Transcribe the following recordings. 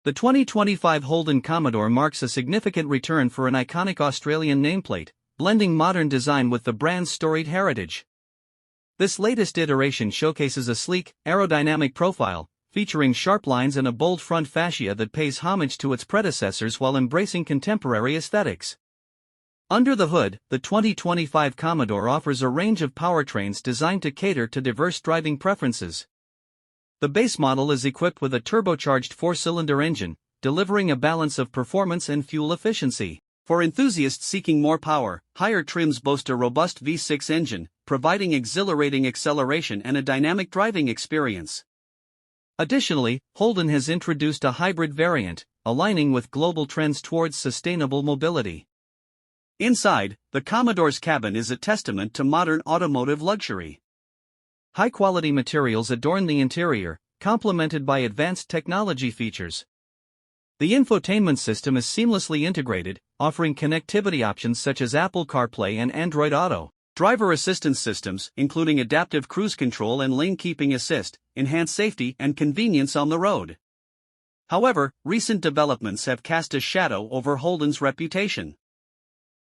The 2025 Holden Commodore marks a significant return for an iconic Australian nameplate, blending modern design with the brand's storied heritage. This latest iteration showcases a sleek, aerodynamic profile, featuring sharp lines and a bold front fascia that pays homage to its predecessors while embracing contemporary aesthetics. Under the hood, the 2025 Commodore offers a range of powertrains designed to cater to diverse driving preferences. The base model is equipped with a turbocharged four-cylinder engine, delivering a balance of performance and fuel efficiency. For enthusiasts seeking more power, higher trims boast a robust V6 engine, providing exhilarating acceleration and a dynamic driving experience. Additionally, Holden has introduced a hybrid variant, aligning with global trends towards sustainable mobility. Inside, the Commodore's cabin is a testament to modern automotive luxury. High-quality materials adorn the interior, complemented by advanced technology features. The infotainment system is seamlessly integrated, offering connectivity options such as Apple CarPlay and Android Auto. Driver assistance systems, including adaptive cruise control and lane-keeping assist, enhance safety and convenience on the road. However, recent developments have cast a shadow over Holden's reputation.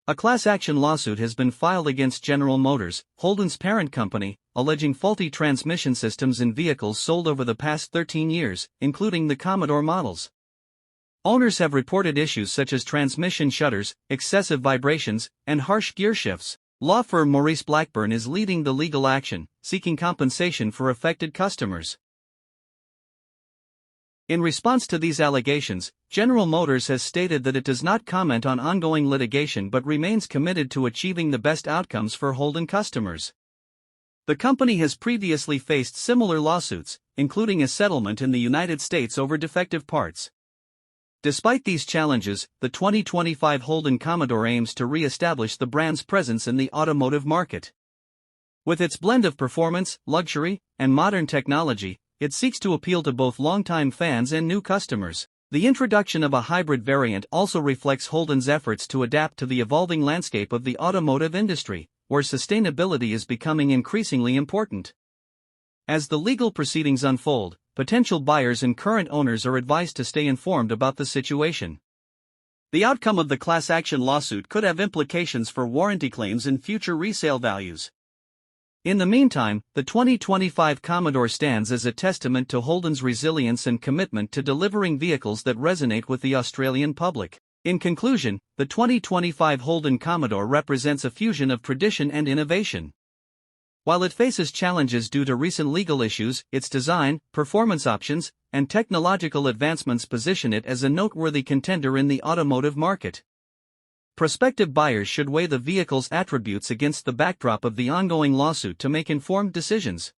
A class action lawsuit has been filed against General Motors, Holden's parent company, alleging faulty transmission systems in vehicles sold over the past 13 years, including the Commodore models. Owners have reported issues such as transmission shudders, excessive vibrations, and harsh gear shifts. Law firm Maurice Blackburn is leading the legal action, seeking compensation for affected customers. In response to these allegations, General Motors has stated that it does not comment on ongoing litigation but remains committed to achieving the best outcomes for Holden customers. The company has previously faced similar lawsuits, including a settlement in the United States over defective parts. Despite these challenges, the 2025 Holden Commodore aims to re-establish the brand's presence in the automotive market. With its blend of performance, luxury, and modern technology, it seeks to appeal to both longtime fans and new customers. The introduction of a hybrid variant also reflects Holden's efforts to adapt to the evolving landscape of the automotive industry, where sustainability is becoming increasingly important. As the legal proceedings unfold, potential buyers and current owners are advised to stay informed about the situation. The outcome of the class action lawsuit could have implications for warranty claims and future resale values. In the meantime, the 2025 Commodore stands as a testament to Holden's resilience and commitment to delivering vehicles that resonate with the Australian public. In conclusion, the 2025 Holden Commodore represents a fusion of tradition and innovation. While it faces challenges due to recent legal issues, its design, performance options, and technological advancements position it as a noteworthy contender in the automotive market. Prospective buyers should weigh the vehicle's attributes against the backdrop of the ongoing lawsuit to make informed decisions.